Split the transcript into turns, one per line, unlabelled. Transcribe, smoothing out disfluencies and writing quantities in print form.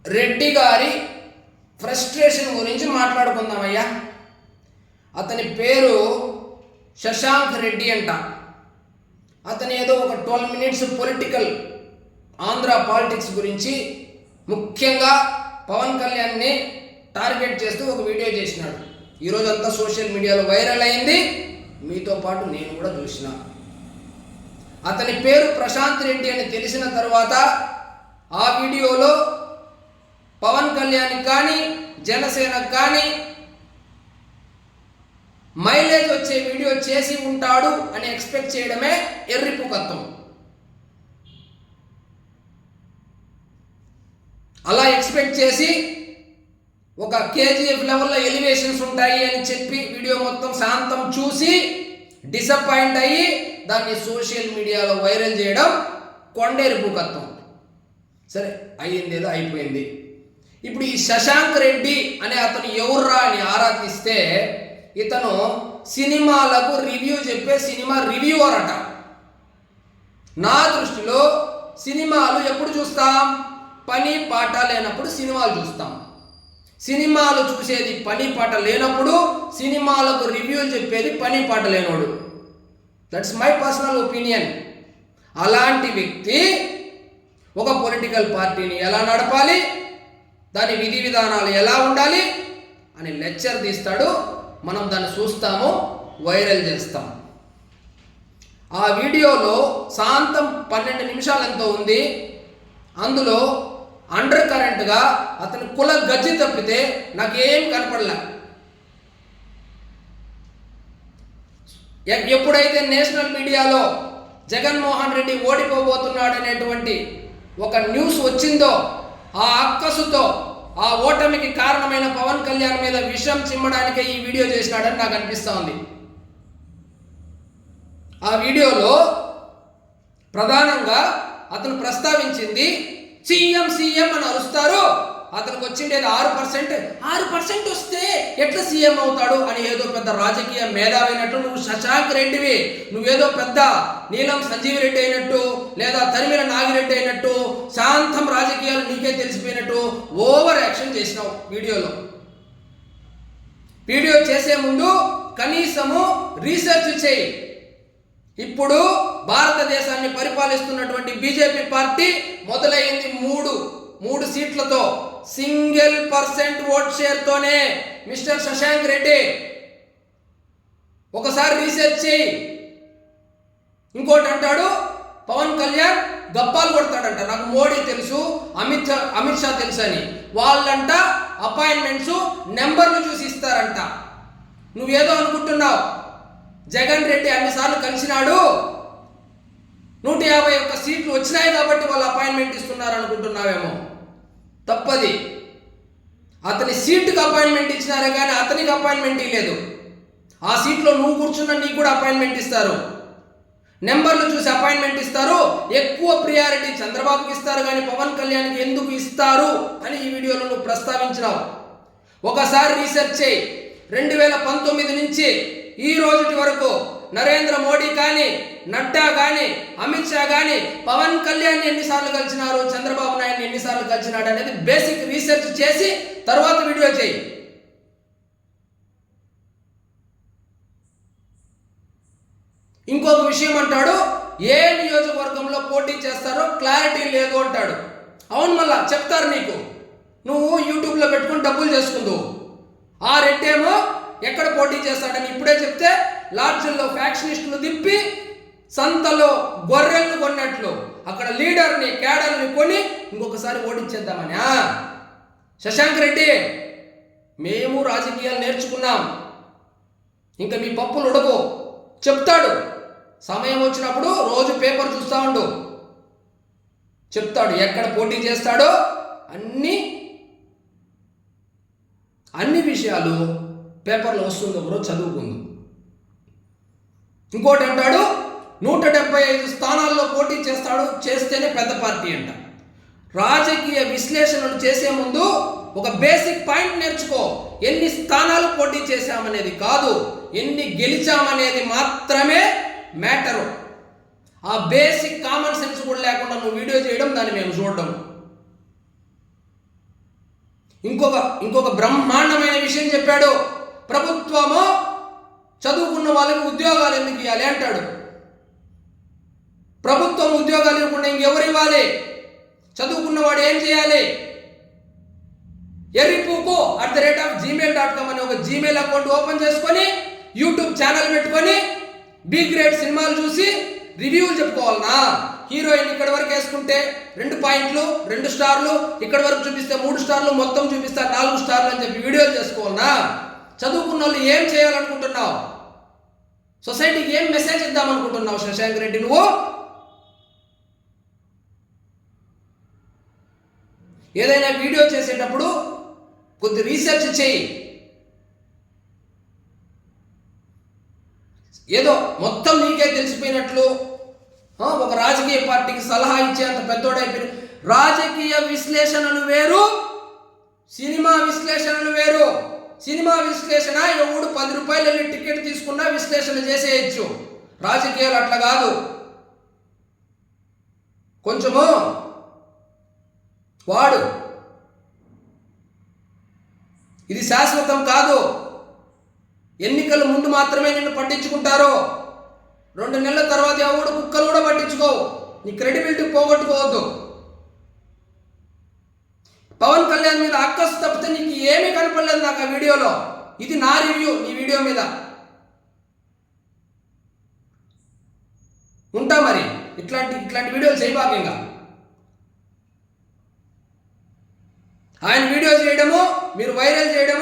రెడ్డి గారి ఫ్రస్ట్రేషన్ గురించి మాట్లాడుకుందామయ్యా. అతని పేరు శశాంక్ రెడ్డి అంట. అతను ఏదో ఒక 12 minutes పొలిటికల్ ఆంధ్ర పాలిటిక్స్ గురించి ముఖ్యంగా పవన్ కళ్యాణ్ని టార్గెట్ చేస్తూ ఒక వీడియో చేసినాడు. ఈరోజు అంతా సోషల్ మీడియాలో వైరల్ అయింది, మీతో పాటు నేను కూడా చూసిన. అతని పేరు ప్రశాంత్ రెడ్డి అని తెలిసిన తర్వాత ఆ వీడియోలో పవన్ కళ్యాణ్ కానీ జనసేనకు కానీ మైలేజ్ వచ్చే వీడియో చేసి ఉంటాడు అని ఎక్స్పెక్ట్ చేయడమే ఎర్రిపుకత్వం. అలా ఎక్స్పెక్ట్ చేసి ఒక కేజీఎఫ్ లెవెల్లో ఎలివేషన్స్ ఉంటాయి అని చెప్పి వీడియో మొత్తం శాంతం చూసి డిసప్పాయింట్ అయ్యి దాన్ని సోషల్ మీడియాలో వైరల్ చేయడం కొండెరుపుకత్వం. సరే, అయ్యిందేదో అయిపోయింది. ఇప్పుడు ఈ శశాంక్ రెడ్డి అనే అతను ఎవర్రా అని ఆరా తీస్తే ఇతను సినిమాలకు రివ్యూ చెప్పే సినిమా రివ్యూవర్ అట. నా దృష్టిలో సినిమాలు ఎప్పుడు చూస్తాం? పని పాట లేనప్పుడు సినిమాలు చూస్తాం. సినిమాలు చూసేది పని పాట లేనప్పుడు, సినిమాలకు రివ్యూలు చెప్పేది పని పాట లేనోడు. That's my personal opinion. అలాంటి వ్యక్తి ఒక పొలిటికల్ పార్టీని ఎలా నడపాలి, దాని విధి విధానాలు ఎలా ఉండాలి అని లెక్చర్ తీస్తాడు. మనం దాన్ని చూస్తాము, వైరల్ చేస్తాం. ఆ వీడియోలో శాంతం 12 నిమిషాలు ఎంతో ఉంది. అందులో అండర్ కరెంట్గా అతని కుల గజ్జి తప్పితే నాకేం కనపడలే. ఎప్పుడైతే నేషనల్ మీడియాలో జగన్మోహన్ రెడ్డి ఓడిపోబోతున్నాడు అనేటువంటి ఒక న్యూస్ వచ్చిందో, ఆ అక్కసుతో ఆ ఓటమికి కారణమైన పవన్ కళ్యాణ్ మీద విషం చిమ్మడానికే ఈ వీడియో చేసినాడని నాకు అనిపిస్తూ ఉంది. ఆ వీడియోలో ప్రధానంగా అతను ప్రస్తావించింది సీఎం సీఎం అని అరుస్తారు, అతనికి వచ్చిండేది 6% వస్తే ఎట్లా సీఎం అవుతాడు అని ఏదో పెద్ద రాజకీయ మేధావైనట్టు, నువ్వు శశాంక్ రెడ్డివి, నువ్వేదో పెద్ద నీలం సంజీవ్ రెడ్డి అయినట్టు లేదా తరిమిల నాగిరెడ్డి అయినట్టు, శాంతం రాజకీయాలు నీకే తెలిసిపోయినట్టు ఓవర్ యాక్షన్ చేసినావు వీడియోలో. వీడియో చేసే ముందు కనీసము రీసెర్చ్ చేయి. ఇప్పుడు భారతదేశాన్ని పరిపాలిస్తున్నటువంటి బీజేపీ పార్టీ మొదలైంది మూడు సీట్లతో, 1% ఓట్ షేర్తోనే. మిస్టర్ శశాంక్ రెడ్డి, ఒకసారి రీసెర్చ్ చేయి. ఇంకోటి అంటాడు పవన్ కళ్యాణ్ గప్పాలు కొడతాడంట. నాకు మోడీ తెలుసు, అమిత్ షా తెలుసు అని. వాళ్ళంట అపాయింట్మెంట్స్ నెంబర్లు చూసి ఇస్తారంట. నువ్వేదో అనుకుంటున్నావు, జగన్ రెడ్డి అన్నిసార్లు కలిసినాడు, 151 సీట్లు వచ్చినాయి కాబట్టి వాళ్ళు అపాయింట్మెంట్ ఇస్తున్నారు అనుకుంటున్నావేమో. తప్పది. అతని సీటుకి అపాయింట్మెంట్ ఇచ్చినారే కానీ అతనికి అపాయింట్మెంట్ ఇవ్వలేదు. ఆ సీట్లో నువ్వు కూర్చున్నా నీకు కూడా అపాయింట్మెంట్ ఇస్తారు, నెంబర్లు చూసి అపాయింట్మెంట్ ఇస్తారు. ఎక్కువ ప్రియారిటీ చంద్రబాబుకి ఇస్తారు కానీ పవన్ కళ్యాణ్కి ఎందుకు ఇస్తారు అని ఈ వీడియోలో నువ్వు ప్రస్తావించినావు. ఒకసారి రీసెర్చ్ చేయి. 2019 నుంచి ఈ రోజుటి వరకు నరేంద్ర మోడీ కానీ, నడ్డా కానీ, అమిత్ షా కానీ పవన్ కళ్యాణ్ ఎన్నిసార్లు కలిసినారు, చంద్రబాబు నాయుడు ఎన్నిసార్లు కలిసినాడు అనేది బేసిక్ రీసెర్చ్ చేసి తర్వాత వీడియో చేయి. ఇంకొక విషయం అంటాడు, ఏ నియోజకవర్గంలో పోటీ చేస్తారో క్లారిటీ లేదు అంటాడు. అవును, మళ్ళా చెప్తారు నీకు, నువ్వు యూట్యూబ్లో పెట్టుకుని డబ్బులు చేసుకుందు. ఆ రెడ్డేమో ఎక్కడ పోటీ చేస్తాడని ఇప్పుడే చెప్తే లాడ్జ్ల్లో ఫ్యాక్షనిస్టులు దింపి సంతలో గొర్రెలను కొన్నట్లు అక్కడ లీడర్ని క్యాడర్ని కొని ఇంకొకసారి ఓడించేద్దామని. శశాంక్ రెడ్డి, మేము రాజకీయాలు నేర్చుకున్నాం, ఇంకా మీ పప్పులు ఉడకు. చెప్తాడు, సమయం వచ్చినప్పుడు రోజు పేపర్ చూస్తూ ఉండు, చెప్తాడు ఎక్కడ పోటీ చేస్తాడో అన్ని విషయాలు పేపర్లో వస్తుంది, ఒకరోజు చదువుకుందు. ఇంకోటి అంటాడు 175 స్థానాల్లో పోటీ చేస్తేనే పెద్ద పార్టీ అంట. రాజకీయ విశ్లేషణలు చేసే ముందు ఒక బేసిక్ పాయింట్ నేర్చుకో. ఎన్ని స్థానాలు పోటీ చేశామనేది కాదు, ఎన్ని గెలిచామనేది మాత్రమే మ్యాటరు. ఆ బేసిక్ కామన్ సెన్స్ కూడా లేకుండా నువ్వు వీడియో చేయడం, దాన్ని మేము చూడడం. ఇంకొక బ్రహ్మాండమైన విషయం చెప్పాడు. ప్రభుత్వము చదువుకున్న వాళ్ళకి ఉద్యోగాలు ఎందుకు ఇవ్వాలి అంటాడు. ప్రభుత్వం ఉద్యోగాలు ఇవ్వకుండా ఇంకెవరు ఇవ్వాలి? చదువుకున్నవాడు ఏం చేయాలి? ఎర్రిపూకు@gmail.com అని ఒక జీమెయిల్ అకౌంట్ ఓపెన్ చేసుకొని యూట్యూబ్ ఛానల్ పెట్టుకొని బి గ్రేడ్ సినిమాలు చూసి రివ్యూలు చెప్పుకోవాలనా? హీరోయిన్ ఇక్కడ వరకు వేసుకుంటే 2 పాయింట్లు 2 స్టార్లు, ఇక్కడ వరకు చూపిస్తే 3 స్టార్లు, మొత్తం చూపిస్తే 4 స్టార్లు అని చెప్పి వీడియోలు చేసుకోవాలనా? చదువుకున్న వాళ్ళు ఏం చేయాలనుకుంటున్నావు? సొసైటీకి ఏం మెసేజ్ ఇద్దామనుకుంటున్నావు శశాంక్ రెడ్డి నువ్వు? ఏదైనా వీడియో చేసేటప్పుడు కొద్ది రీసెర్చ్ చేయి. ఏదో మొత్తం నీకే తెలిసిపోయినట్లు ఒక రాజకీయ పార్టీకి సలహా ఇచ్చేంత పెద్దోడైపోయిన. రాజకీయ విశ్లేషణలు వేరు, సినిమా విశ్లేషణలు వేరు. సినిమా విశ్లేషణ ఎవడు 10 రూపాయలు వెళ్ళి టికెట్ తీసుకున్నా విశ్లేషణ చేసేయచ్చు. రాజకీయాలు అట్లా కాదు. కొంచెము వాడు ఇది శాశ్వతం కాదు. ఎన్నికల ముందు మాత్రమే నిన్ను పట్టించుకుంటారు. 2 నెలల తర్వాత ఎవడు కుక్కలు కూడా పట్టించుకోవు. నీ క్రెడిబిలిటీ పోగొట్టుకోవద్దు. పవన్ కళ్యాణ్ మీద అక్కసు తప్పితే నీకు ఏమీ కనపడలేదు నాకు ఆ వీడియోలో. ఇది నా రివ్యూ నీ వీడియో మీద. ఉంటా మరి ఇట్లాంటి వీడియోలు చేయబాకంగా. ఆయన వీడియో చేయడము, మీరు వైరల్ చేయడం